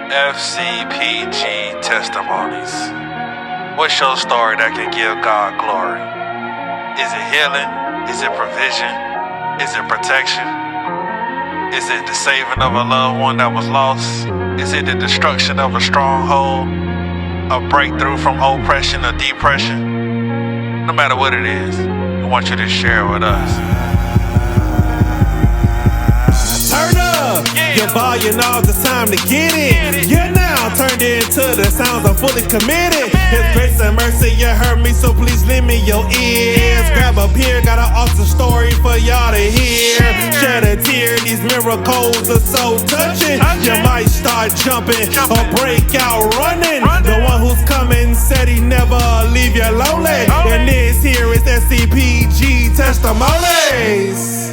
FCPG Testimonies. What's your story that can give God glory? Is it healing? Is it provision? Is it protection? Is it the saving of a loved one that was lost? Is it the destruction of a stronghold? A breakthrough from oppression or depression? No matter what it is, I want you to share it with us. Turn up your volume, now's the time to get it. You're now turned into the sounds, I'm fully committed. His grace and mercy, you heard me, so please lend me your ears. Grab up here, got an awesome story for y'all to hear. Shed a tear, these miracles are so touching. You might start jumping or break out running. The one who's coming said he never leave you lonely. And this here is FCPG Testimonies.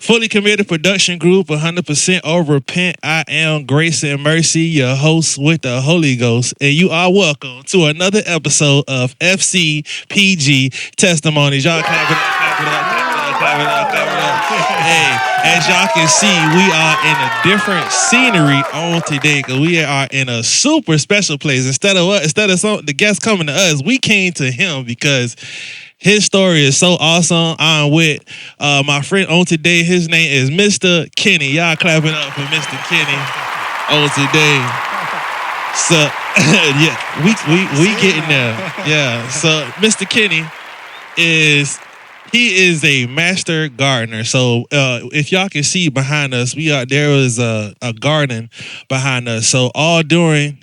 Fully committed production group, 100% over repent. I am Grayce and Mercy, your host with the Holy Ghost, and you are welcome to another episode of FCPG Testimonies. Y'all clap it up, clap it up, clap it up, clap it up, clap it up. Hey, as y'all can see, we are in a different scenery on today because we are in a super special place. Instead of the guests coming to us, we came to him because his story is so awesome. I'm with my friend on today. His name is Mr. Kenny. Y'all clap it up for Mr. Kenny on today. So yeah, we getting there. Yeah. So Mr. Kenny is a master gardener. So if y'all can see behind us, there is a garden behind us. So all during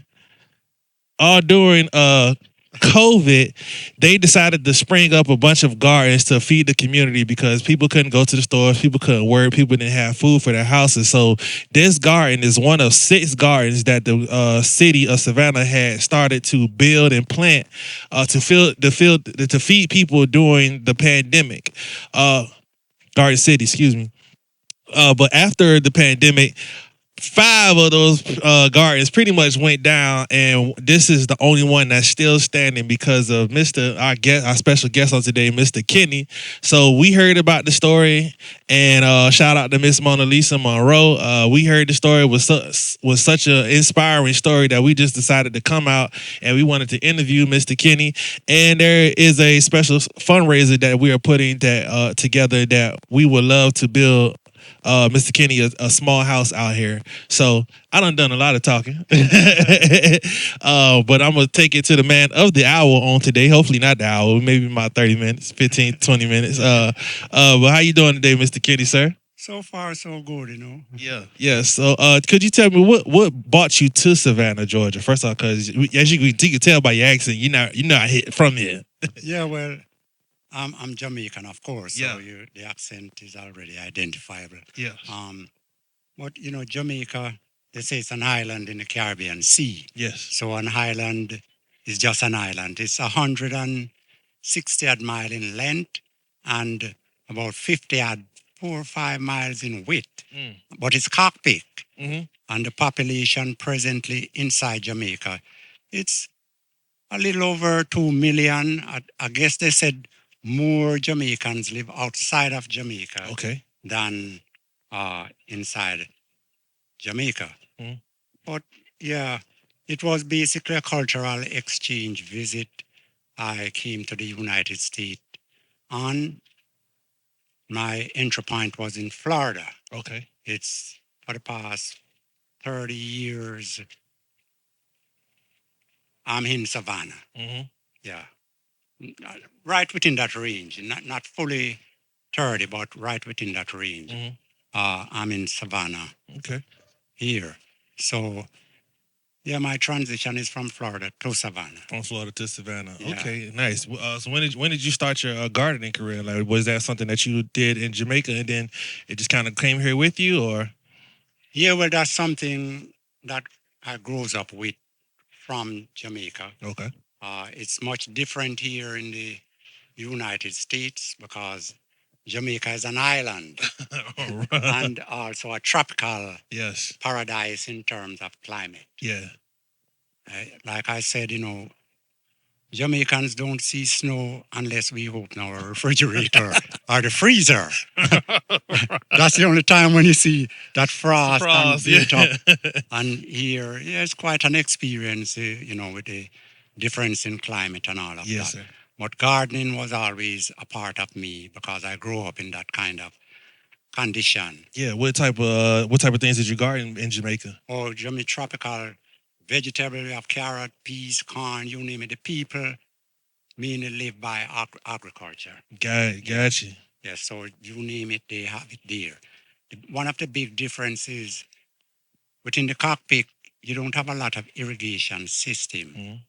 COVID, they decided to spring up a bunch of gardens to feed the community because people couldn't go to the stores, people couldn't work, people didn't have food for their houses. So this garden is one of 6 gardens that the city of Savannah had started to build and plant to feed people during the pandemic. Garden City, excuse me. But after the pandemic, 5 of those gardens pretty much went down, and this is the only one that's still standing because of our special guest on today, Mr. Kenny. So we heard about the story, and shout out to Miss Mona Lisa Monroe. We heard the story was such an inspiring story that we just decided to come out and we wanted to interview Mr. Kenny. And there is a special fundraiser that we are putting together that we would love to build Mr. Kenny a small house out here. So I done a lot of talking. But I'm going to take it to the man of the hour on today. Hopefully not the hour, maybe about 30 minutes, 15, 20 minutes. But how you doing today, Mr. Kenny, sir? So far, so good, you know. Yeah. So could you tell me what brought you to Savannah, Georgia? First off, because as you can tell by your accent, you're not from here. Yeah, well, I'm Jamaican, of course. Yeah. So the accent is already identifiable. Yeah. But you know, Jamaica, they say it's an island in the Caribbean Sea. Yes. So an island is just an island. It's 160 odd mile in length and about 50 odd 4 or 5 miles in width. But it's cockpit. Mm-hmm. And the population presently inside Jamaica, it's a little over 2 million. I guess they said more Jamaicans live outside of Jamaica than inside Jamaica. Mm. But yeah, it was basically a cultural exchange visit. I came to the United States and my entry point was in Florida. Okay. It's for the past 30 years. I'm in Savannah. Mm-hmm. Yeah. Right within that range, not fully 30, but right within that range. Mm-hmm. I'm in Savannah. Okay. Here. So, yeah, my transition is from Florida to Savannah. From Florida to Savannah. Yeah. Okay, nice. So when did you start your gardening career? Like, was that something that you did in Jamaica and then it just kind of came here with you, or? Yeah, well, that's something that I grew up with from Jamaica. Okay. It's much different here in the United States because Jamaica is an island and also a tropical paradise in terms of climate. Yeah. Like I said, you know, Jamaicans don't see snow unless we open our refrigerator or the freezer. That's the only time when you see that frost, and built up. And here, yeah, it's quite an experience, with the difference in climate and all of Yes, that. sir. But gardening was always a part of me because I grew up in that kind of condition. Yeah. What type of things did you garden in Jamaica? Or tropical vegetable, we have carrot, peas, corn, you name it. The people mainly live by agriculture. Got you. Yes, so you name it, they have it there. One of the big differences within the cockpit, you don't have a lot of irrigation system, Mhm.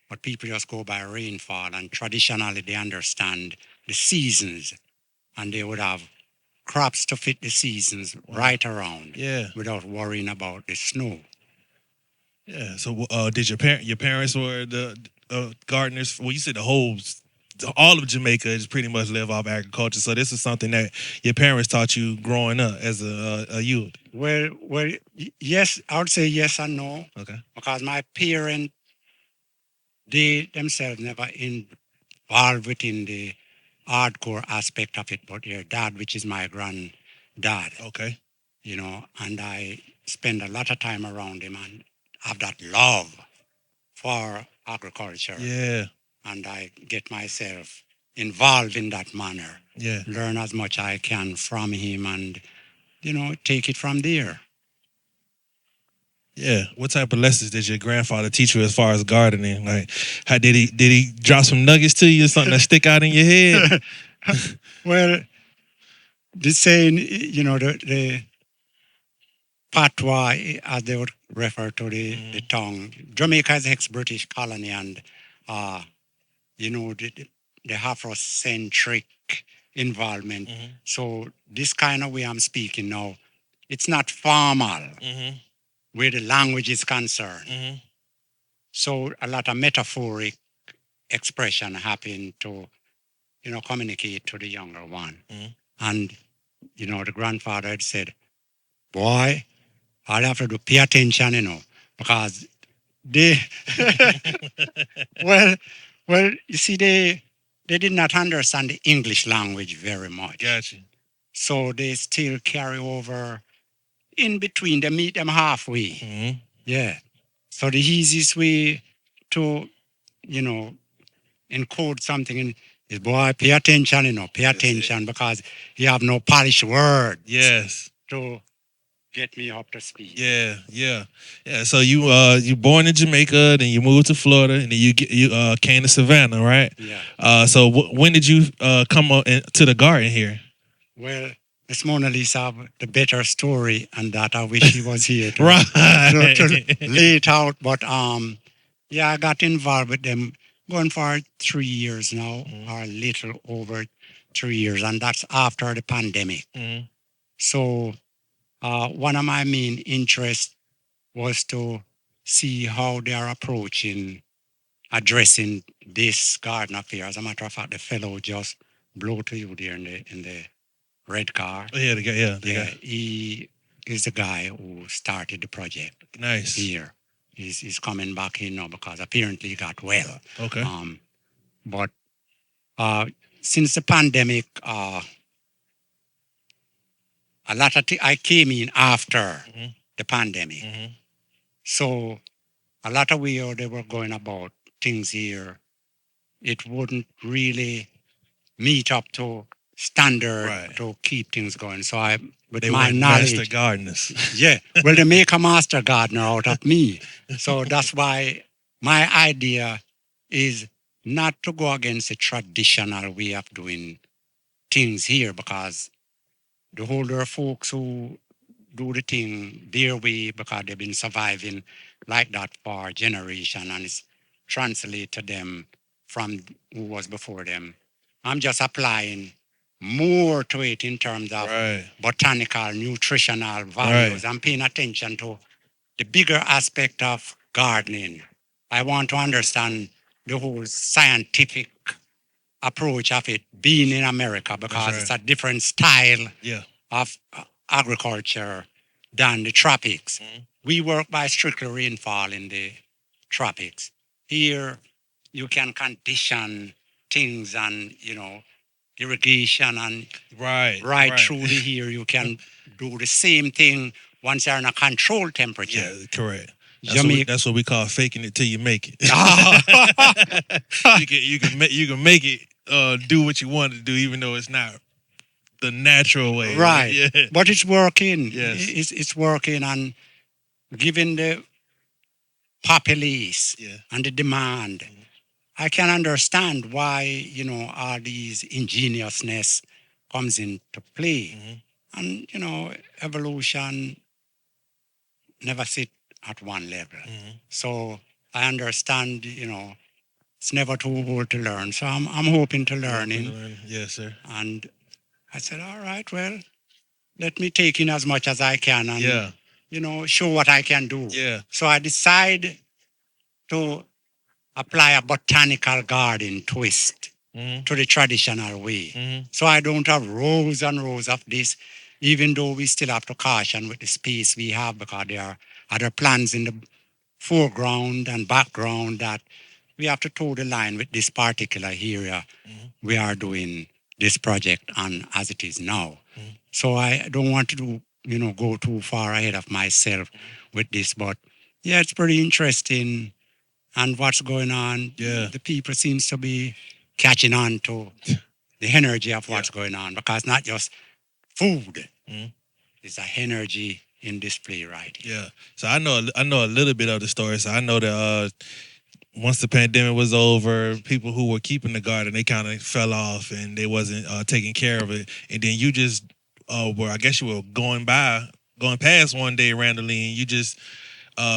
but people just go by rainfall. And traditionally, they understand the seasons, and they would have crops to fit the seasons right around Yeah. without worrying about the snow. Yeah. So, did your parents were the gardeners? Well, you said all of Jamaica is pretty much live off agriculture. So this is something that your parents taught you growing up as a youth. Well, yes, I would say yes and no, Okay. because my parents, they themselves never involved within the hardcore aspect of it, but their dad, which is my granddad, Okay. and I spend a lot of time around him and have that love for agriculture. Yeah. And I get myself involved in that manner, Yeah. learn as much I can from him, and, take it from there. Yeah. What type of lessons did your grandfather teach you as far as gardening? Like, how did he drop some nuggets to you, something that stick out in your head? Well, the saying, the patois, as they would refer to the tongue, Jamaica is ex-British colony, and, the Afrocentric involvement. Mhm. So this kind of way I'm speaking now, it's not formal Mm-hmm. where the language is concerned. Mm-hmm. So a lot of metaphoric expression happen to, communicate to the younger one. Mhm. And, the grandfather had said, boy, I'll have to do pay attention, because they, well, you see, they did not understand the English language very much. Got you. So they still carry over in between. They meet them halfway. Mm-hmm. Yeah. So the easiest way to, encode something in is, boy, pay attention, pay That's it. attention, because you have no polished word Yes. to get me up to speed. Yeah. So you born in Jamaica, then you moved to Florida, and then you came to Savannah, right? Yeah. So when did you come to the garden here? Well, Miss Mona Lisa have the better story, and that I wish she was here to, Right. to lay it out. But yeah, I got involved with them going for 3 years now, or a little over 3 years, and that's after the pandemic. Mhm. So one of my main interests was to see how they are approaching addressing this garden affair. As a matter of fact, the fellow just blew to you there in the red car. Oh, yeah, the guy. Yeah, the Yeah, guy. he is the guy who started the project Nice. here. He's coming back in now because apparently he got well. Okay. But since the pandemic, a lot of I came in after Mhm. the pandemic. Mhm. So a lot of way how they were going about things here, it wouldn't really meet up to standard Right. to keep things going. So I, with They my went knowledge, master gardeners. yeah, well, they make a master gardener out of me. So that's why my idea is not to go against the traditional way of doing things here, because the older folks who do the thing their way, because they've been surviving like that for generation, and it's translated to them from who was before them. I'm just applying more to it in terms of Right. botanical, nutritional values. Right. I'm paying attention to the bigger aspect of gardening. I want to understand the whole scientific approach of it being in America, because right. it's a different style Yeah. of agriculture than the tropics. Mhm. We work by strictly rainfall in the tropics. Here, you can condition things and, irrigation and right through the year. You can do the same thing once you're in a controlled temperature. Yeah, correct. Jamaica. That's what we call faking it till you make it. Ah. you can make it do what you want to do, even though it's not the natural way. Right. Yeah. But it's working. Yes. It's working, and given the populace Yeah. and the demand, I can understand why, all these ingeniousness comes into play. And, evolution never sit at one level. So I understand, it's never too old to learn. So I'm hoping to learning. Yes, sir. And I said, all right, well, let me take in as much as I can and, show what I can do. Yeah. So I decide to apply a botanical garden twist to the traditional way. So I don't have rows and rows of this, even though we still have to caution with the space we have, because there are other plants in the foreground and background that we have to toe the line with this particular area we are doing this project on as it is now. So I don't want to go too far ahead of myself with this, but yeah, it's pretty interesting. And what's going on, the people seems to be catching on to the energy of what's going on, because not just food, it's a energy in display right here. Yeah. So I know a little bit of the story. So I know that once the pandemic was over, people who were keeping the garden, they kind of fell off and they wasn't taking care of it. And then you just I guess you were going past one day randomly, and you just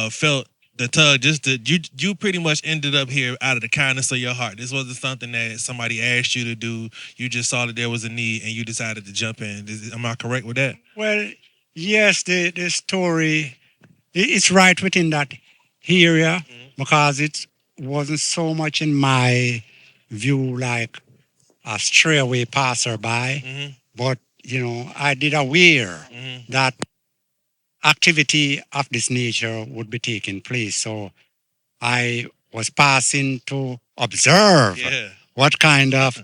felt the tug. You pretty much ended up here out of the kindness of your heart. This wasn't something that somebody asked you to do. You just saw that there was a need and you decided to jump in. Am I correct with that? Well, yes, the story, it's right within that area, because it wasn't so much in my view like a straightaway passerby, but I did aware that activity of this nature would be taking place. So I was passing to observe what kind of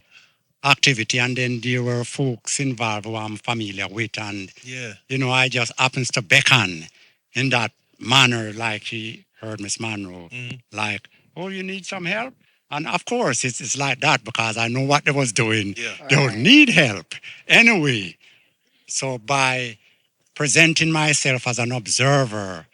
activity, and then there were folks involved who I'm familiar with, and I just happens to beckon in that manner, like she heard Miss Monroe, like, oh, you need some help? And of course, it's like that, because I know what they was doing. They would need help anyway. So by presenting myself as an observer,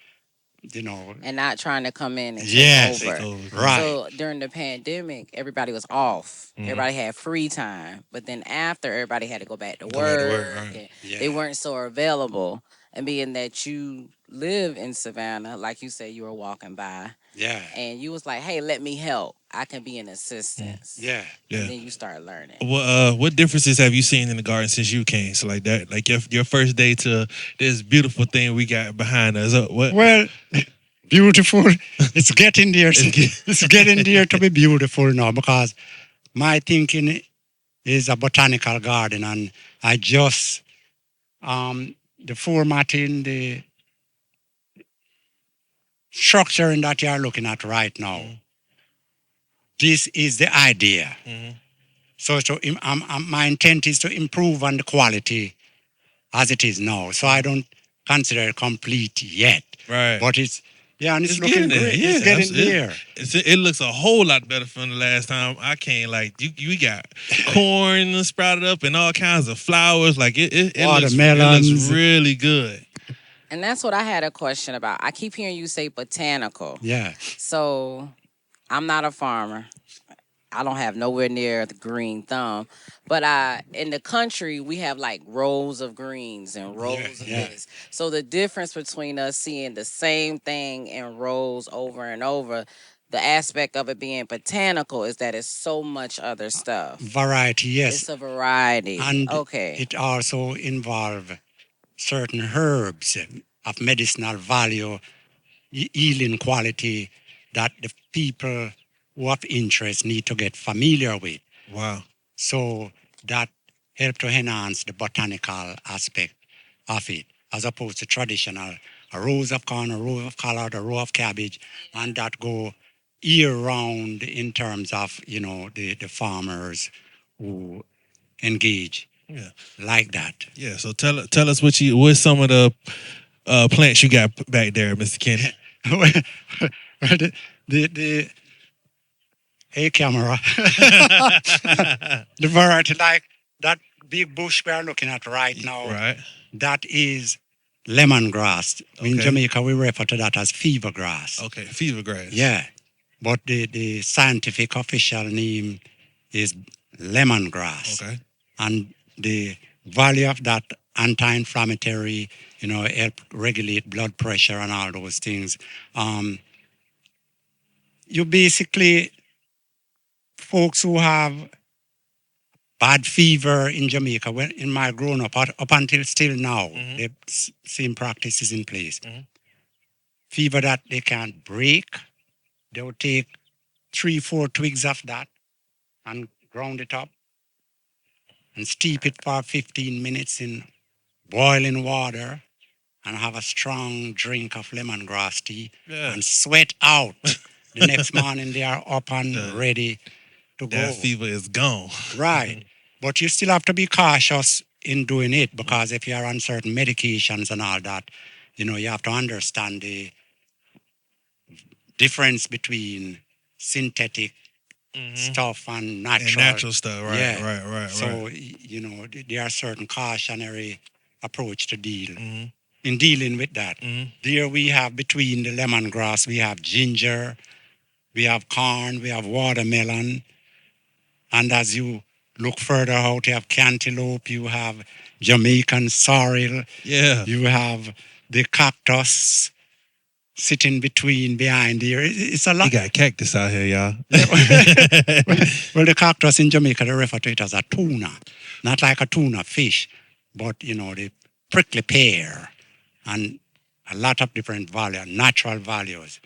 and not trying to come in and take over. Right. So during the pandemic, everybody was off. Everybody had free time. But then after, everybody had to go back to work. And they weren't so available. And being that you live in Savannah, like you said, you were walking by. Yeah. And you was like, hey, let me help. I can be an assistance. Yeah. And then you start learning. What differences have you seen in the garden since you came? So like that, like your first day to this beautiful thing we got behind us. Well, beautiful. It's getting there. It's getting there to be beautiful now, because my thinking is a botanical garden, and I just the formatting, the structuring that you are looking at right now. This is the idea. So my intent is to improve on the quality as it is now. So I don't consider it complete yet. Right. But it's looking great. Yeah, it's getting there. It looks a whole lot better from the last time I came. Like you got corn sprouted up and all kinds of flowers. Like it looks really good. And that's what I had a question about. I keep hearing you say botanical. Yeah. So I'm not a farmer. I don't have nowhere near the green thumb. But in the country, we have like rows of greens and rows of this. So the difference between us seeing the same thing in rows over and over, the aspect of it being botanical is that it's so much other stuff. Variety, yes. It's a variety. And it also involves certain herbs of medicinal value, healing quality that the people who have interest need to get familiar with. Wow. So that help to enhance the botanical aspect of it, as opposed to traditional, a rows of corn, a row of collard, a row of cabbage, and that go year round in terms of, the farmers who engage Yeah. like that. Yeah. So tell us what's some of the plants you got back there, Mr. Kenny. the hey camera, the variety like that big bush we are looking at right now. Right. That is lemongrass. In Okay. Jamaica, we refer to that as fever grass. Okay. Fever grass. Yeah, but the scientific official name is lemongrass. Okay. And the value of that anti-inflammatory, help regulate blood pressure and all those things. You basically, folks who have bad fever in Jamaica, when in my growing up until still now, the same practice is in place. Fever that they can't break, they will take 3-4 twigs of that and ground it up and steep it for 15 minutes in boiling water and have a strong drink of lemongrass tea and sweat out. The next morning they are up and ready to go. That fever is gone. Right. But you still have to be cautious in doing it because if you are on certain medications and all that, you have to understand the difference between synthetic stuff and natural. And natural stuff, right? Yeah. Right. So, there are certain cautionary approach to deal. In dealing with that. There we have between the lemongrass, we have ginger, we have corn, we have watermelon. And as you look further out, you have cantaloupe, you have Jamaican sorrel, you have the cactus sitting behind here. It's a lot. You got cactus out here, y'all. Well, the cactus in Jamaica, they refer to it as a tuna. Not like a tuna fish, but, the prickly pear and a lot of different natural values.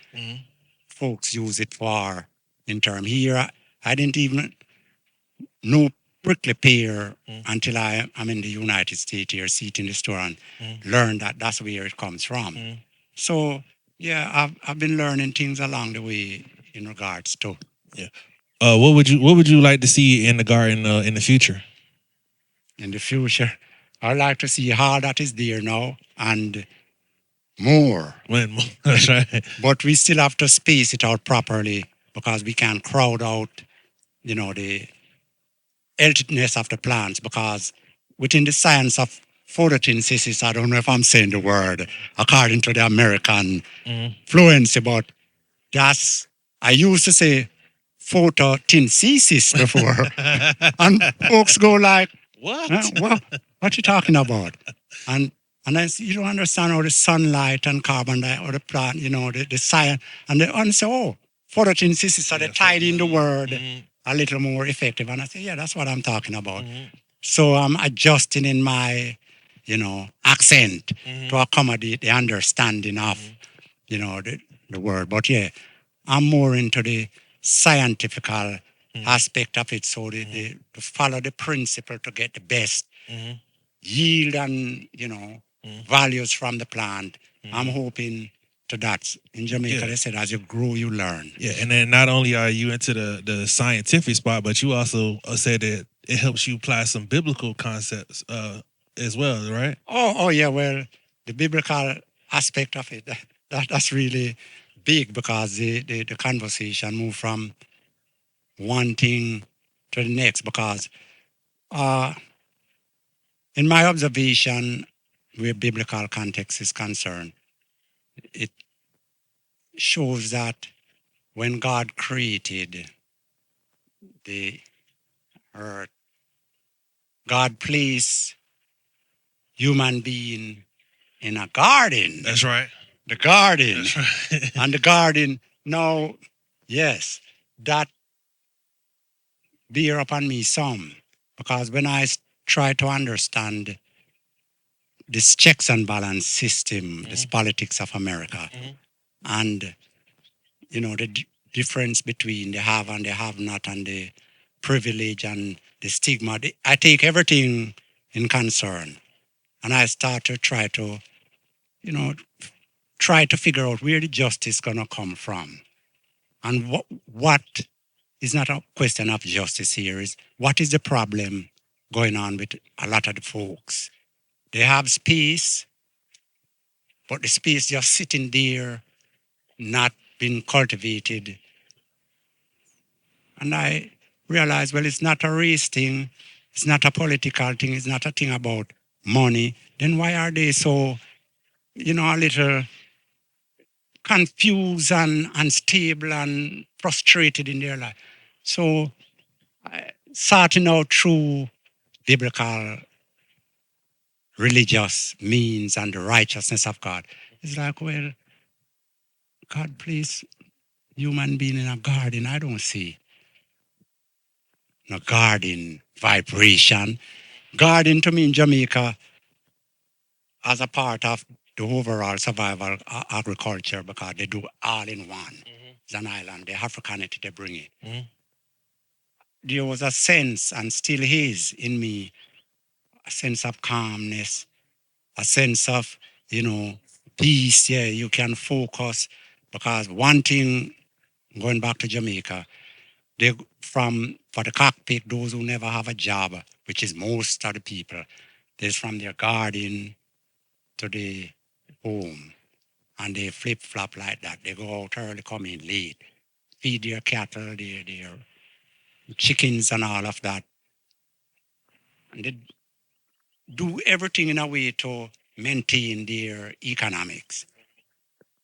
Folks use it for, in term here, I didn't even know prickly pear until I'm in the United States here, see it in the store and learn that that's where it comes from. So, yeah, I've been learning things along the way in regards to. Yeah. What would you like to see in the garden in the future? In the future, I'd like to see how that is there now and more. That's right. But we still have to space it out properly because we can't crowd out, the healthiness of the plants because within the science of photosynthesis, I don't know if I'm saying the word according to the American fluency, but I used to say photosynthesis before. And folks go like, what you talking about? And I say, you don't understand how the sunlight and carbon dioxide or the plant, the science. And they say, oh, photosynthesis, so they tied in the word a little more effective. And I say, yeah, that's what I'm talking about. So I'm adjusting in my, accent to accommodate the understanding of, the word. But yeah, I'm more into the scientific aspect of it. So to follow the principle to get the best yield and, values from the plant. I'm hoping to that. In Jamaica, they said, as you grow, you learn. Yeah, and then not only are you into the scientific spot, but you also said that it helps you apply some biblical concepts as well, right? Oh yeah. Well, the biblical aspect of it, that's really big because the conversation moved from one thing to the next because in my observation, where biblical context is concerned, it shows that when God created the earth, God placed human being in a garden. That's right. The garden. That's right. And the garden, now, yes, that bear upon me some. Because when I try to understand this checks and balance system, this politics of America, and, the difference between the have and the have not and the privilege and the stigma, I take everything in concern. And I start to try to figure out where the justice gonna come from. And what is not a question of justice here is what is the problem going on with a lot of the folks? They have space, but the space just sitting there, not being cultivated. And I realized, well, it's not a race thing, it's not a political thing, it's not a thing about money. Then why are they so, a little confused and unstable and frustrated in their life? So, sorting out through biblical religious means and the righteousness of God, it's like, well, God, please, human being in a garden, I don't see no garden vibration. Garden to me in Jamaica as a part of the overall survival agriculture because they do all in one. It's an island, the Africanity they bring it. There was a sense, and still is in me, a sense of calmness, a sense of, peace. Yeah, you can focus because one thing, going back to Jamaica, they for the cockpit, those who never have a job, which is most of the people, there's from their garden to the home, and they flip flop like that. They go out early, come in late, feed their cattle, their chickens, and all of that, and they do everything in a way to maintain their economics.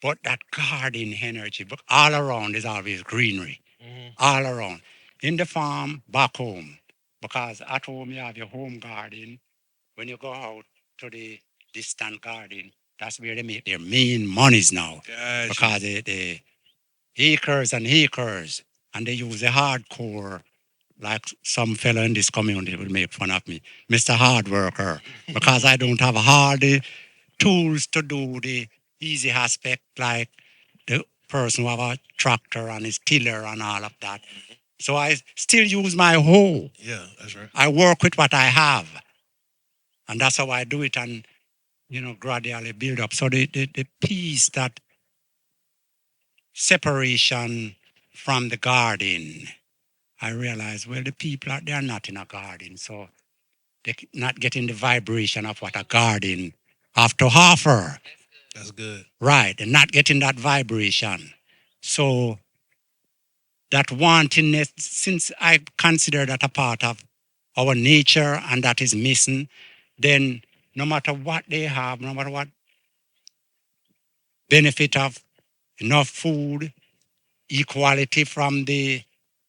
But that garden energy, but all around is always greenery, all around. In the farm, back home, because at home you have your home garden. When you go out to the distant garden, that's where they make their main monies now. Gotcha. Because the acres and acres, and they use the hardcore, like some fellow in this community will make fun of me, Mr. Hard Worker, because I don't have all the tools to do the easy aspect like the person who have a tractor and his tiller and all of that. So I still use my hoe. Yeah, that's right. I work with what I have. And that's how I do it and, gradually build up. So the piece that separation from the garden, I realized, well, the people they are not in a garden. So they're not getting the vibration of what a garden have to offer. That's good. Right. They're not getting that vibration. So that wantingness, since I consider that a part of our nature and that is missing, then no matter what they have, no matter what benefit of enough food, equality from the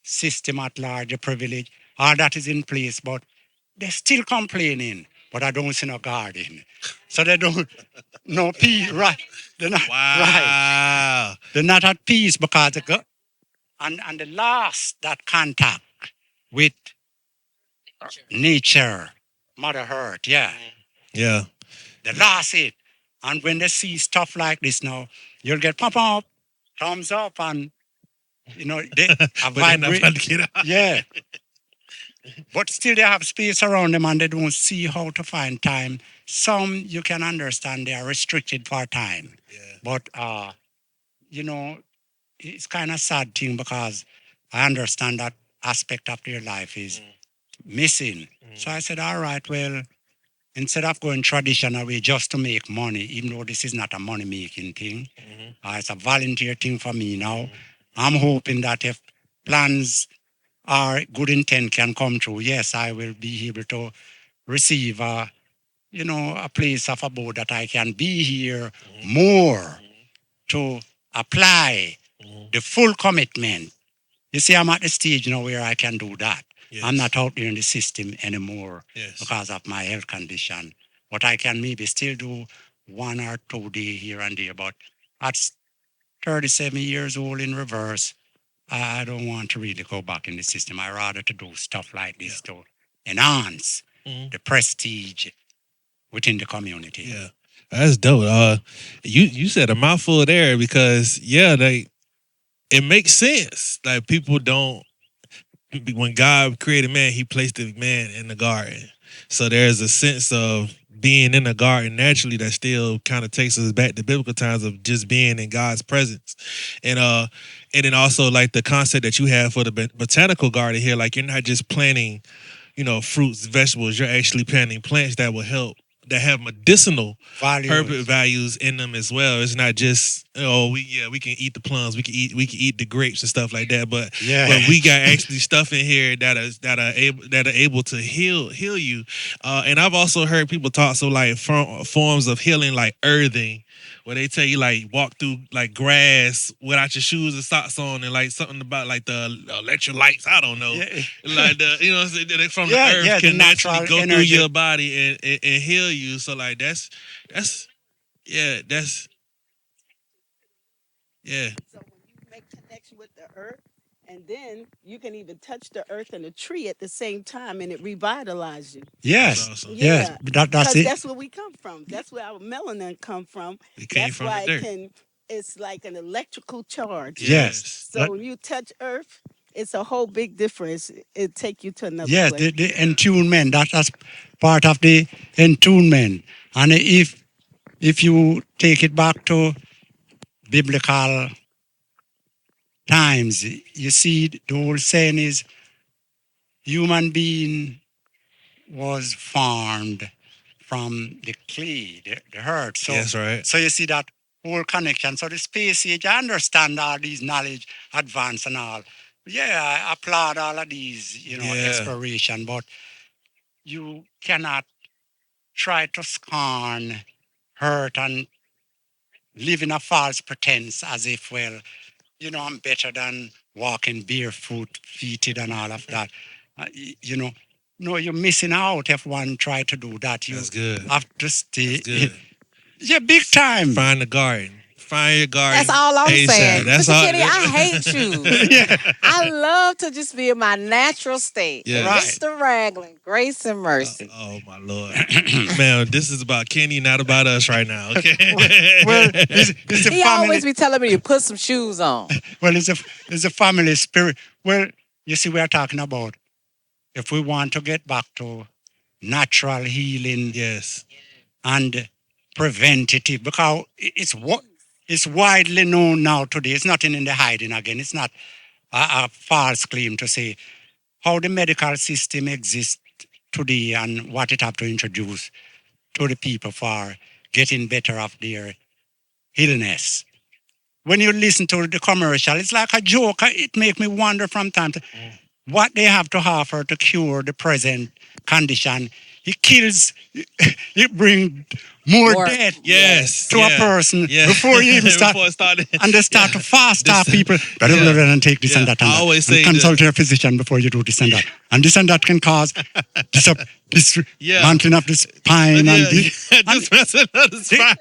system at large, the privilege, all that is in place, but they're still complaining. But I don't see no garden. So they don't, no peace, right? They're not, right. Wow. They're not at peace because they go, and the last, that contact with nature, Mother Earth, yeah. Yeah. They lost it. And when they see stuff like this now, you'll get pop up, thumbs up, and they But they're not about to get out. Yeah. But still they have space around them and they don't see how to find time. Some you can understand they are restricted for time. Yeah. But it's kind of sad thing because I understand that aspect of their life is missing. So I said, all right, well, instead of going traditional way just to make money, even though this is not a money making thing, it's a volunteer thing for me now. I'm hoping that if plans or good intent can come true, yes, I will be able to receive a place of abode that I can be here more to apply the full commitment. You see, I'm at the stage now where I can do that. Yes. I'm not out there in the system anymore Yes. because of my health condition. But I can maybe still do 1 or 2 days here and there. But at 37 years old in reverse, I don't want to really go back in the system. I rather to do stuff like this to enhance the prestige within the community. Yeah. That's dope. You said a mouthful there because it makes sense. Like people don't. When God created man, He placed the man in the garden. So there's a sense of being in a garden naturally, that still kind of takes us back to biblical times of just being in God's presence. And then also like the concept that you have for the botanical garden here, like you're not just planting, fruits, vegetables, you're actually planting plants that will help, that have medicinal herb values in them as well. It's not just we can eat the plums, we can eat the grapes and stuff like that, but we got actually stuff in here that are able to heal you. And I've also heard people talk like forms of healing like earthing, where they tell you like walk through like grass without your shoes and socks on, and like something about like the electrolytes. I don't know, like the what I'm saying, that from the earth can naturally go through your body and heal you. So like that's yeah, yeah. So when you make connection with the earth, and then you can even touch the earth and the tree at the same time, and it revitalizes you. Yes, Awesome. yes, Yeah, that's because it. that's where we come from. That's where our melanin come from. It came That's from why the it dirt. can. It's like an electrical charge. Yes. So when you touch earth, it's a whole big difference. It take you to another Yes, place. the entombment, that's part of the entombment. And if you take it back to biblical times, you see the whole saying is human being was formed from the clay, the earth. So, Yes, right. so you see that whole connection. So the space age, I understand all these knowledge, advance and all. Yeah, I applaud all of these, exploration, but you cannot try to scorn, hurt, and live in a false pretense as if, well, I'm better than walking barefoot, feeted, and all of that. No, you're missing out if one try to do that. You That's good. have to stay. That's good. Yeah, big time. Find the garden. Find your garden. That's all I'm ASAP. saying. That's Mr. all. Kenny, I hate you. I love to just be in my natural state. Yeah. And Right. Mr. Ragland, grace and mercy. Oh my Lord, man! This is about Kenny, not about us right now. Okay. Well, it's a He family. always be telling me to put some shoes on. Well, it's a family spirit. Well, you see, we are talking about if we want to get back to natural healing Yes. and preventative, because it's widely known now today. It's nothing in the hiding again. It's not a false claim to say how the medical system exists today and what it have to introduce to the people for getting better of their illness. When you listen to the commercial, it's like a joke. It makes me wonder from time to what they have to offer to cure the present condition. It kills, it brings more death Yes. to a person before you even start. Before it started. And they start to fast start This- people. Better and take this and that and I that. always And say consult your physician before you do this and that. And this and that can cause this mantling of the spine and this. Just messing up the spine.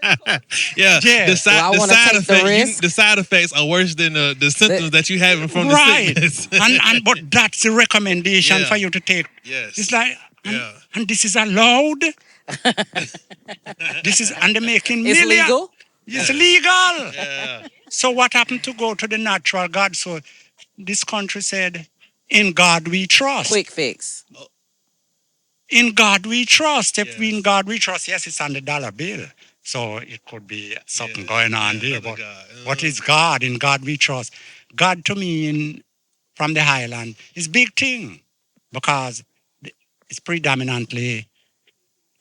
Yeah. Yeah. The side, I the wanna side take the effects. risk? The side effects are worse than the symptoms that you having from Right. the sickness. But that's the recommendation Yeah. for you to take. Yes. It's like, Yeah. and this is allowed. And they're making It's millions. legal. It's legal. Yeah. So what happened to go to the natural God? So this country said, in God we trust. Quick fix. In God we trust. If we Yes. in God we trust, yes, it's on the dollar bill. So it could be something going on there. another But God. what is God? In God we trust. God to me from the highland is big thing because it's predominantly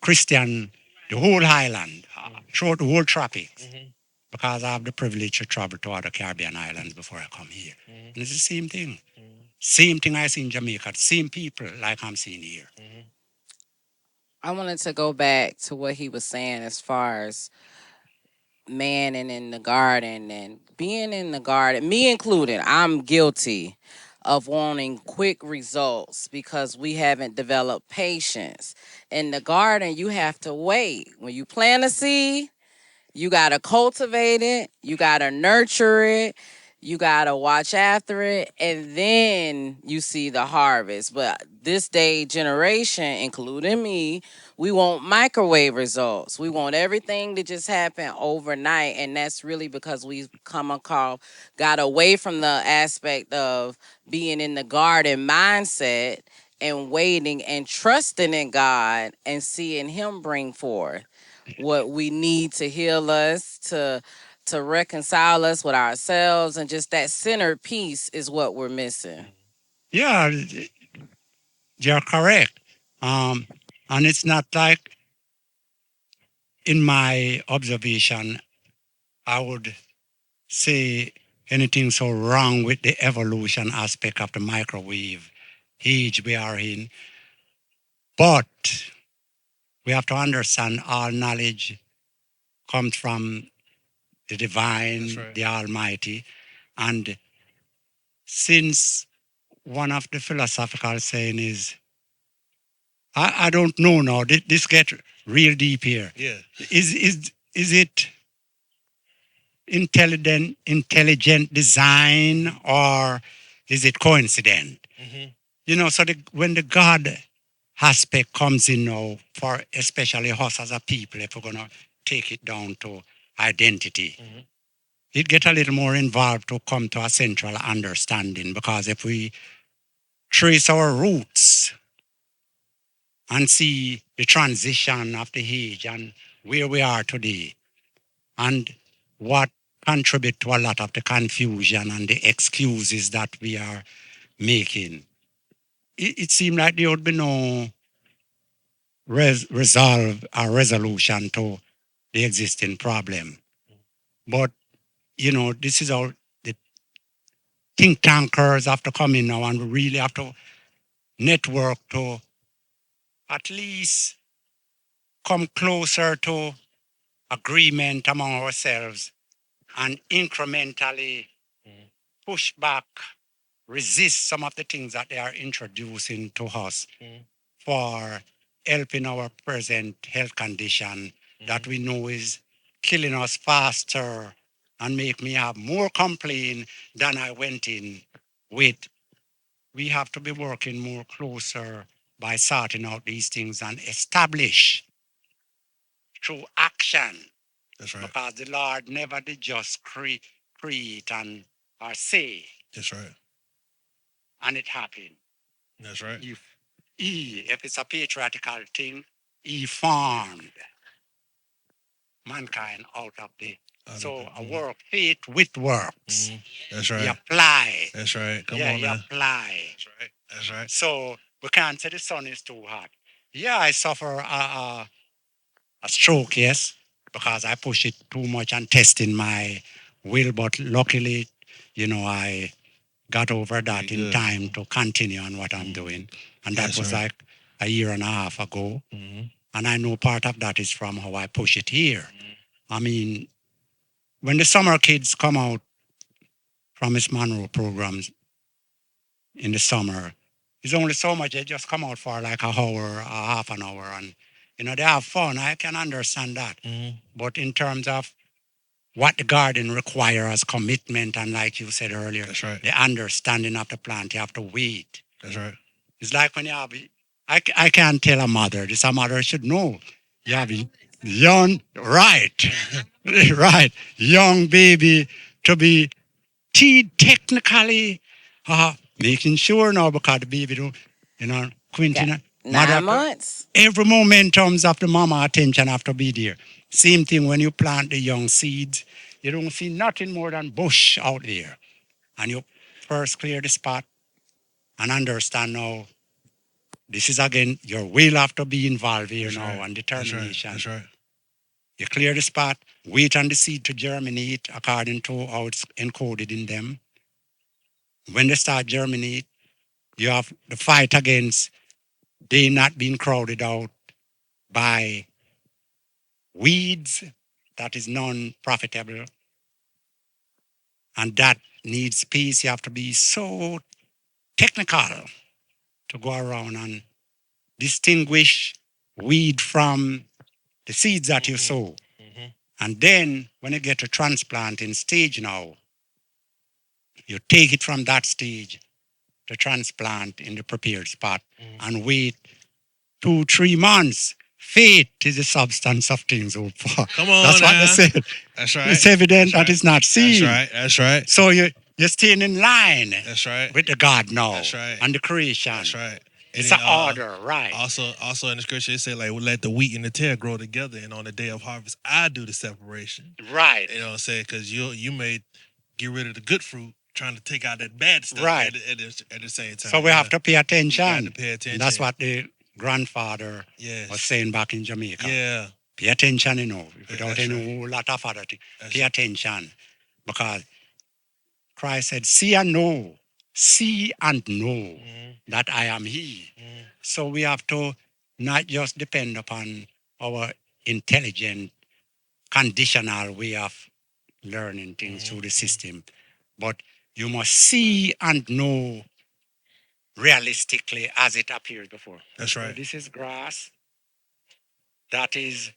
Christian, the whole highland, throughout the whole tropics. Because I have the privilege to travel to other Caribbean islands before I come here. And it's the same thing. Same thing I see in Jamaica, same people like I'm seeing here. I wanted to go back to what he was saying as far as man and in the garden and being in the garden, me included, I'm guilty of wanting quick results because we haven't developed patience. In the garden, you have to wait. When you plant a seed, you got to cultivate it, you got to nurture it, you got to watch after it, and then you see the harvest. But this day generation, including me, we want microwave results. We want everything to just happen overnight, and that's really because we've got away from the aspect of being in the garden mindset and waiting and trusting in God and seeing Him bring forth what we need to heal us, to reconcile us with ourselves, and just that centered piece is what we're missing. Yeah, you're correct. And it's not like, in my observation, I would say anything so wrong with the evolution aspect of the microwave age we are in. But we have to understand all knowledge comes from the divine, That's right. the Almighty. And since one of the philosophical saying is, I don't know now, this get real deep here. Yeah. Is it intelligent design, or is it coincident? So when the God aspect comes in now, for especially us as a people, if we're gonna take it down to identity, it get a little more involved to come to a central understanding. Because if we trace our roots and see the transition of the age and where we are today, and what contribute to a lot of the confusion and the excuses that we are making, it seemed like there would be no resolve or resolution to the existing problem. But this is how the think tankers have to come in now, and we really have to network to at least come closer to agreement among ourselves and incrementally push back, resist some of the things that they are introducing to us for helping our present health condition that we know is killing us faster and make me have more complaint than I went in with. We have to be working more closer by sorting out these things and establish through action. That's right. Because the Lord never did just create and or say, That's right. and it happened. That's right. If it's a patriarchal thing, He formed mankind out of the. So a work, faith with works. That's You right. apply. That's right. Come Yeah, on you now. apply. That's right. That's right. So we can't say the sun is too hot. Yeah, I suffer a stroke, yes, because I push it too much and testing my will. But luckily, I got over that in time to continue on what I'm doing. And that That's was right. like a year and a half ago. And I know part of that is from how I push it here. I mean, when the summer kids come out from Miss Monroe programs in the summer, it's only so much. They just come out for like a hour or half an hour, and they have fun. I can understand that. But in terms of what the garden requires, commitment, and like you said earlier, That's right. the understanding of the plant, you have to wait. That's right. It's like when you have, I can't tell a mother, this a mother should know. You have a young, right, right, young baby to be technically making sure now, because the baby don't, Quentin, mother, 9 months. every momentums of the mama attention have to be there. Same thing when you plant the young seeds, you don't see nothing more than bush out there. And you first clear the spot and understand now, this is again, your will have to be involved here That's now, right. and determination. That's right. You clear the spot, wait on the seed to germinate according to how it's encoded in them. When they start germinate, you have the fight against they not being crowded out by weeds that is non-profitable. And that needs space. You have to be so technical to go around and distinguish weed from the seeds that you sow. And then when you get to transplanting stage now, you take it from that stage to transplant in the prepared spot and wait 2-3 months. Faith is the substance of things hoped for. Come on That's what now. they said. That's right. It's evident That's that right. it's not seen. That's right. That's right. So you're staying in line That's right. with the God now. That's right. And the creation. That's right. It's an order, right? Also in the scripture it said like we let the wheat and the tare grow together, and on the day of harvest I do the separation. Right. You know what I'm saying? Because you may get rid of the good fruit, trying to take out that bad stuff Right. at the same time. So we have to pay attention. You got to pay attention. And that's what the grandfather was saying back in Jamaica. Yeah. Pay attention, without That's any whole lot of other things. Pay right. attention. Because Christ said, see and know that I am He. So we have to not just depend upon our intelligent, conditional way of learning things through the system, but you must see and know realistically as it appears before. That's right. So this is grass. That is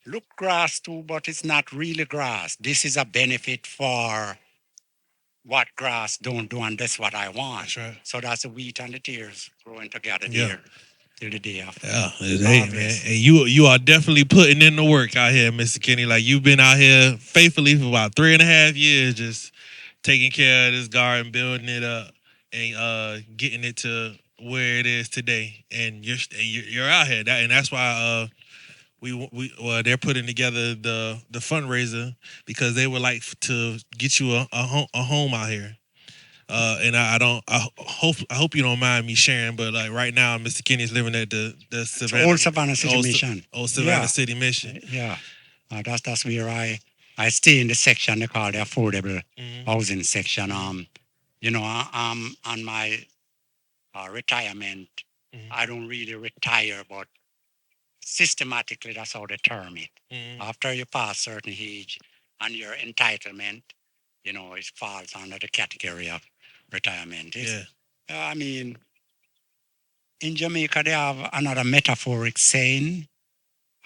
look grass too, but it's not really grass. This is a benefit for what grass don't do, and that's what I want. That's right. So that's the wheat and the tears growing together there till the day of hey man, and you are definitely putting in the work out here, Mr. Kenny. Like you've been out here faithfully for about 3.5 years, just taking care of this garden, building it up, and getting it to where it is today. And you're out here, and that's why they're putting together the fundraiser because they would like to get you a home out here. And I hope you don't mind me sharing, but like right now, Mr. Kenny's living at the Savannah, Old Savannah City Mission. Old Savannah City Mission. Yeah, that's where I stay in the section they call the affordable housing section. I'm on my retirement. I don't really retire, but systematically that's how they term it. After you pass certain age and your entitlement, it falls under the category of retirement. I mean, in Jamaica they have another metaphoric saying,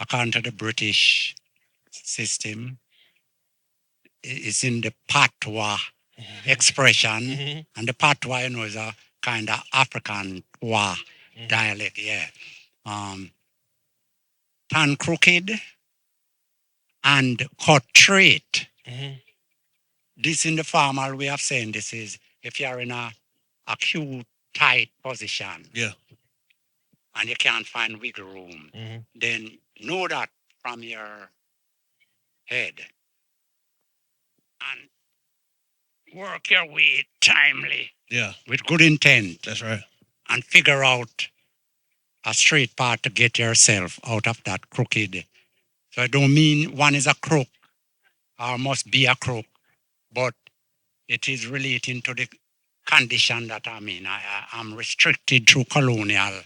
according to the British system. It's in the patois expression, and the patois, is a kind of African dialect. Tan crooked and cut straight. This in the formal way of saying this is if you're in a acute tight position, and you can't find wiggle room, then know that from your head and work your way timely. With good intent. That's right. And figure out a straight path to get yourself out of that crooked. So I don't mean one is a crook or must be a crook, but it is relating to the condition that I'm in. I'm restricted through colonial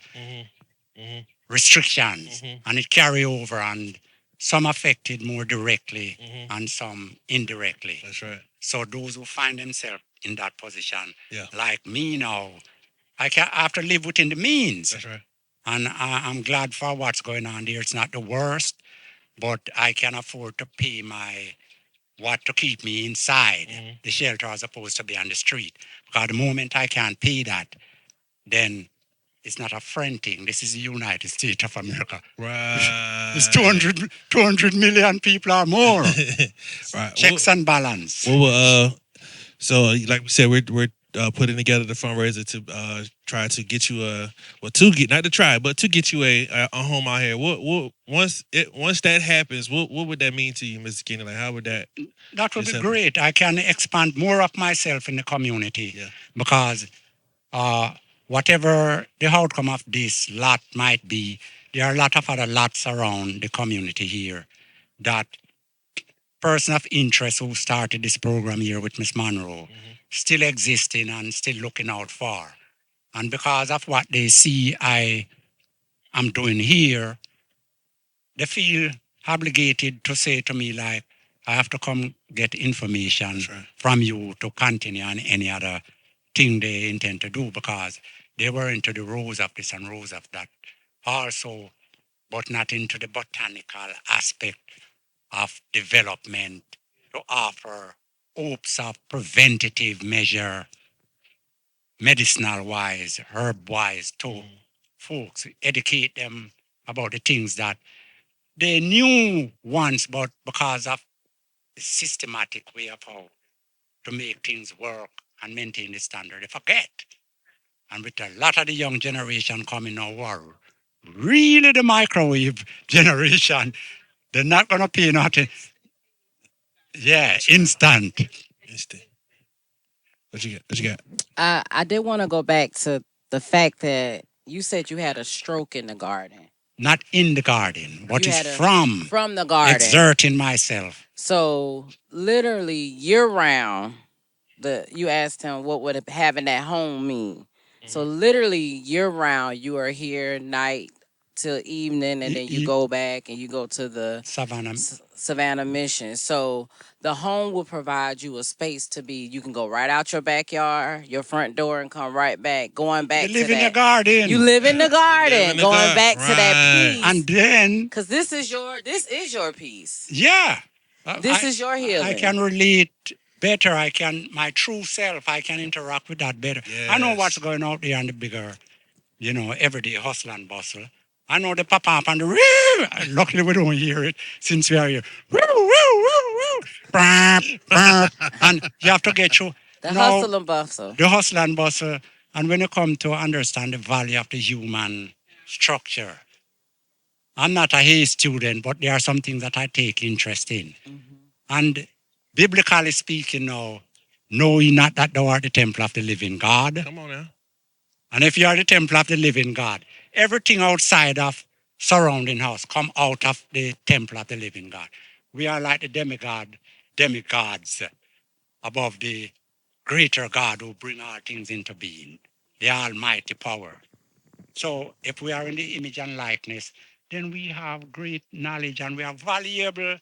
restrictions, and it carry over, and some affected more directly and some indirectly. That's right. So those who find themselves in that position, like me now, I have to live within the means. That's right. And I'm glad for what's going on there. It's not the worst, but I can afford to pay what to keep me inside the shelter as opposed to be on the street. Because the moment I can't pay that, then it's not a friend thing. This is the United States of America. Right. It's 200 million people or more. Right. Checks and balance. So like we said, we're putting together the fundraiser to try to get you to get you a home out here. What once that happens, what would that mean to you, Mr. Kenny? Like how would that? That would be great. I can expand more of myself in the community because whatever the outcome of this lot might be, there are a lot of other lots around the community here that person of interest who started this program here with Miss Monroe still existing and still looking out for. And because of what they see I am doing here, they feel obligated to say to me like, I have to come get information from you to continue on any other thing they intend to do, because they were into the rows of this and rows of that also, but not into the botanical aspect of development to offer hopes of preventative measure, medicinal wise, herb wise to folks, educate them about the things that they knew once, but because of the systematic way of how to make things work and maintain the standard, they forget. And with a lot of the young generation coming now who are really the microwave generation, they're not going to pay nothing. Yeah, instant. Instant. What you got? What you got? I did want to go back to the fact that you said you had a stroke in the garden. Not in the garden, but You it's had from from the garden. exerting myself. So literally year round, you asked him what would having that home mean. So literally year round, you are here night till evening, and then you go back and you go to the Savannah. Savannah Mission. So the home will provide you a space to be. You can go right out your backyard, your front door, and come right back. Going back You live to in that. the garden. You live in the garden. the Going garden. back to that Right. peace. And then, Because this is your peace. yeah. This is your healing. I can relate better. My true self, I can interact with that better. I know what's going out there in the bigger, everyday hustle and bustle. I know the pop-up and the woo. Luckily, we don't hear it since we are here. Woo, woo, woo, woo. Brap, brap. And you have to get through. The Now, hustle and bustle. the hustle and bustle. And when you come to understand the value of the human structure, I'm not a Hay student, but there are some things that I take interest in. And biblically speaking now, know ye not that thou art the temple of the living God? Come on now. And if you are the temple of the living God, everything outside of surrounding us come out of the temple of the living God. We are like the demigods above the greater God who bring all things into being, the almighty power. So if we are in the image and likeness, then we have great knowledge and we are valuable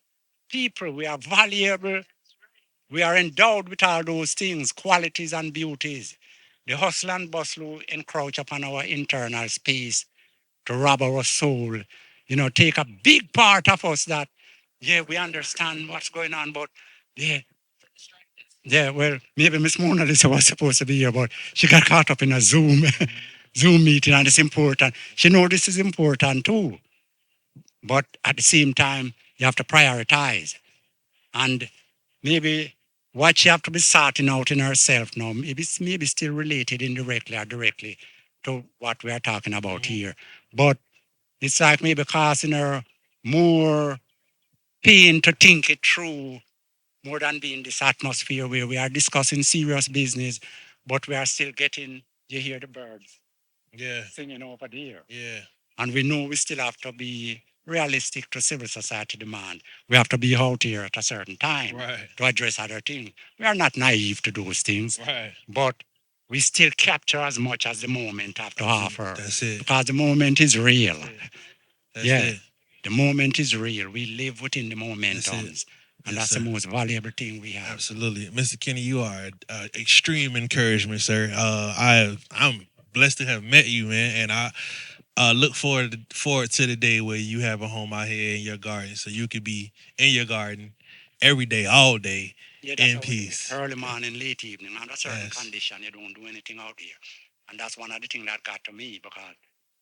people. We are valuable. We are endowed with all those things, qualities and beauties. The hustle and bustle encroach upon our internal space to rob our soul. Take a big part of us that, we understand what's going on, but well, maybe Miss Mona Lisa was supposed to be here, but she got caught up in a Zoom meeting, and it's important. She knows this is important too. But at the same time, you have to prioritize. And maybe what she have to be sorting out in herself now, maybe still related indirectly or directly to what we are talking about here. But it's like maybe causing her more pain to think it through more than being this atmosphere where we are discussing serious business, but we are still getting, you hear the birds singing over there. Yeah. And we know we still have to be realistic to civil society demand. We have to be out here at a certain time to address other things. We are not naive to those things, but we still capture as much as the moment have to offer. That's it. Because the moment is real. That's it. The moment is real. We live within the momentums. And Yes, that's the most valuable thing we have. Absolutely. Mr. Kenny, you are extreme encouragement, sir. I'm blessed to have met you, man, and I look forward to the day where you have a home out here in your garden, so you could be in your garden every day, all day, in peace. Early morning, late evening, under certain condition, you don't do anything out here. And that's one of the things that got to me, because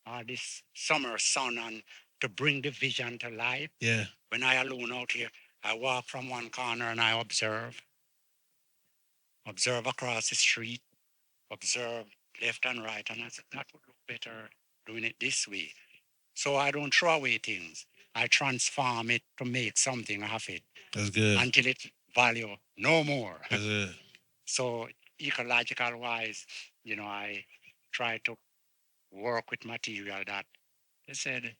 all this summer sun and to bring the vision to life. Yeah. When I alone out here, I walk from one corner and I observe across the street, observe left and right, and I said, that would look better doing it this way. So I don't throw away things. I transform it to make something of it. That's good. Until it value no more. That's good. So ecological wise, I try to work with material that they said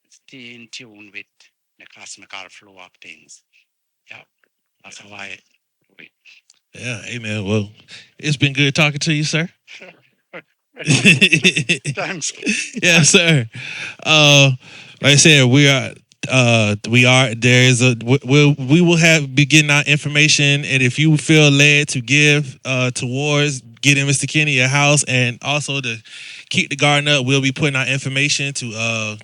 stay in tune with the cosmical flow of things. Yeah. That's how I do it. Yeah, amen. Well, it's been good talking to you, sir. Thanks. Yes, sir. Like I said, we will be getting our information, and if you feel led to give towards getting Mr. Kenny a house and also to keep the garden up, we'll be putting our information to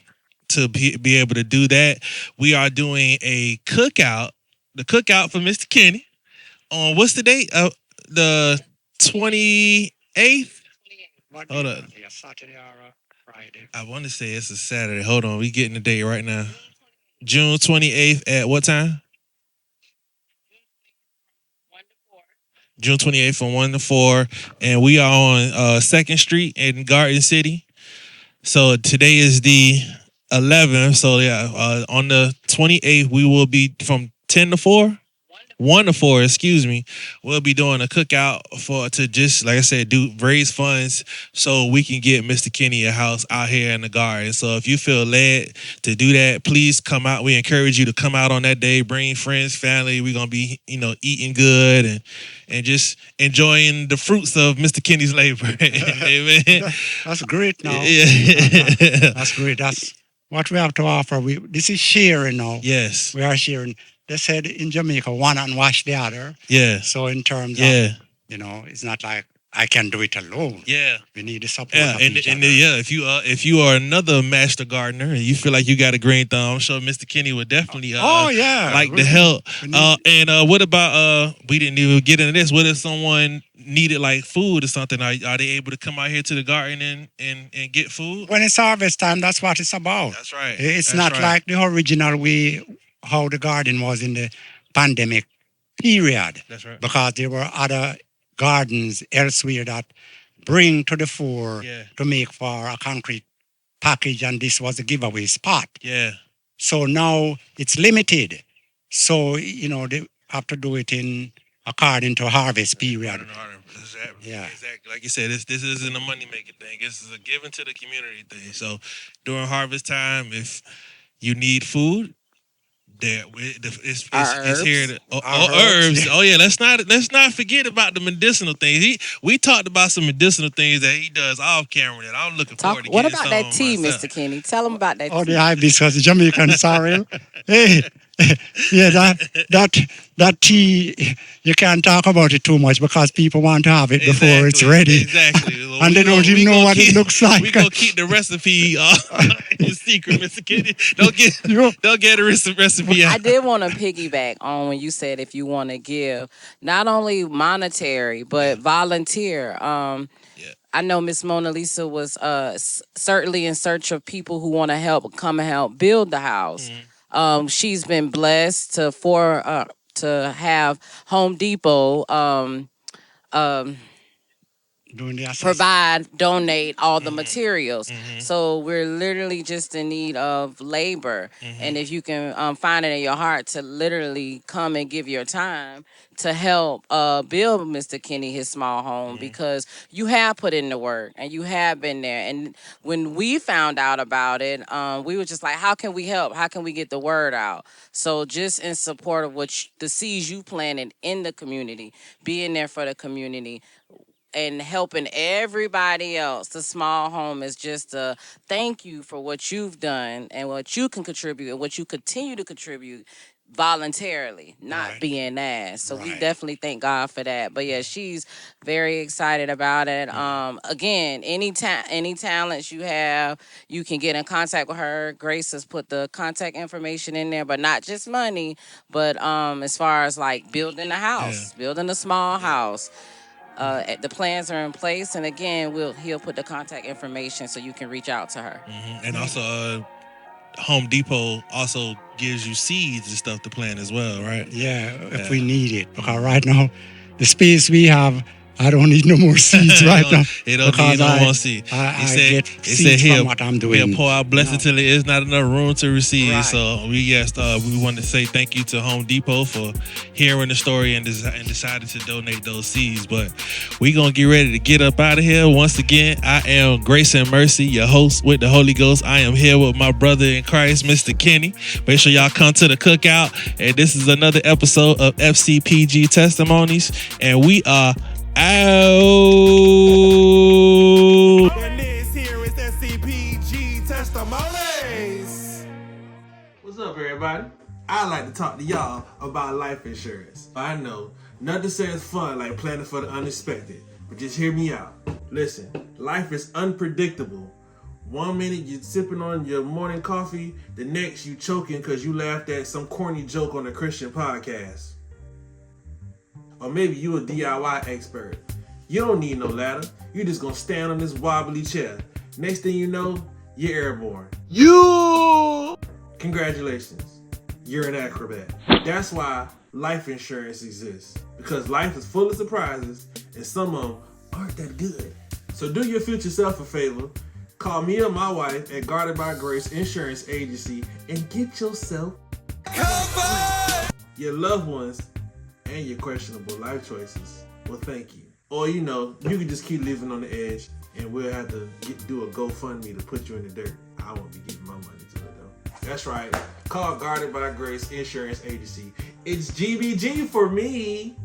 be able to do that. We are doing a cookout, the cookout for Mr. Kenny on what's the date? The 28th. Hold up. Saturday or Friday. I want to say it's a Saturday. Hold on, we getting the date right now. June 28th at what time? June 28th from 1 to 4. And we are on 2nd Street in Garden City. So today is the 11th. So yeah, on the 28th, we will be from 10 to 4. 1 to 4, excuse me. We'll be doing a cookout to just, like I said, raise funds so we can get Mr. Kenny a house out here in the garden. So if you feel led to do that, please come out. We encourage you to come out on that day, bring friends, family. We're gonna be, eating good and just enjoying the fruits of Mr. Kenny's labor. Amen. That's great now. Yeah. That's great. That's what we have to offer. This is sharing now. Yes. We are sharing. They said in Jamaica, one and wash the other. Yeah. So in terms of, it's not like I can do it alone. Yeah. We need the support Yeah, of and each other. if you are another master gardener and you feel like you got a green thumb, I'm sure Mr. Kenny would definitely like to help. And what about we didn't even get into this. What if someone needed like food or something? Are they able to come out here to the garden and get food? When it's harvest time, that's what it's about. That's right. It's not like the original way how the garden was in the pandemic period. That's right. Because there were other gardens elsewhere that bring to the fore to make for a concrete package, and this was a giveaway spot. Yeah. So now it's limited. So, they have to do it in according to harvest period. Exactly. Yeah. Exactly. Like you said, this isn't a money-making thing. This is a giving to the community thing. So during harvest time, if you need food, it's here to herbs. Oh yeah, let's not forget about the medicinal things. We talked about some medicinal things that he does off camera that I'm looking forward to. What about that tea, Mr. Kenny? Tell him about that tea. Oh, the hibiscus, the Jamaican sorrel. Hey, yeah, that tea, you can't talk about it too much because people want to have it before it's ready. Exactly. And they don't even know what it looks like. We're going to keep the recipe in secret, Mr. Kenny. Don't get a recipe out. I did want to piggyback on when you said if you want to give, not only monetary, but volunteer. I know Miss Mona Lisa was certainly in search of people who want to come and help build the house. Mm-hmm. She's been blessed to have Home Depot donate all the materials. Mm-hmm. So we're literally just in need of labor. Mm-hmm. And if you can find it in your heart to literally come and give your time to help build Mr. Kenny his small home, because you have put in the work and you have been there. And when we found out about it, we were just like, how can we help? How can we get the word out? So just in support of the seeds you planted in the community, being there for the community, and helping everybody else. The small home is just a thank you for what you've done and what you can contribute and what you continue to contribute voluntarily, not being asked. So we definitely thank God for that. But yeah, she's very excited about it. Again, any talents you have, you can get in contact with her. Grayce has put the contact information in there, but not just money, but as far as like building a house, building a small house. The plans are in place, and again, he'll put the contact information so you can reach out to her. Mm-hmm. And also, Home Depot also gives you seeds and stuff to plant as well, right? Yeah, if we need it. Because right now, the space we have, I don't need no more seeds right now. It don't need no more seeds. I get seeds from what I'm doing. He'll pour out blessing till there is not enough room to receive. Right. So we want to say thank you to Home Depot for hearing the story and decided to donate those seeds. But we going to get ready to get up out of here. Once again, I am Grayce and Mercy, your host with the Holy Ghost. I am here with my brother in Christ, Mr. Kenny. Make sure y'all come to the cookout. And this is another episode of FCPG Testimonies. And we are out. And this here is FCPG Testimonies. What's up, everybody? I like to talk to y'all about life insurance. I know nothing says fun like planning for the unexpected, but just hear me out. Listen, life is unpredictable. 1 minute you're sipping on your morning coffee, the next you choking because you laughed at some corny joke on a Christian podcast. Or maybe you a DIY expert. You don't need no ladder. You just gonna stand on this wobbly chair. Next thing you know, you're airborne. Congratulations. you're an acrobat. That's why life insurance exists. Because life is full of surprises and some of them aren't that good. So do your future self a favor. Call me or my wife at Guarded by Grayce Insurance Agency and get yourself covered. Your loved ones and your questionable life choices. Well, thank you. Or you can just keep living on the edge and we'll have to do a GoFundMe to put you in the dirt. I won't be giving my money to it though. That's right. Call Guarded by Grayce Insurance Agency. It's GBG for me.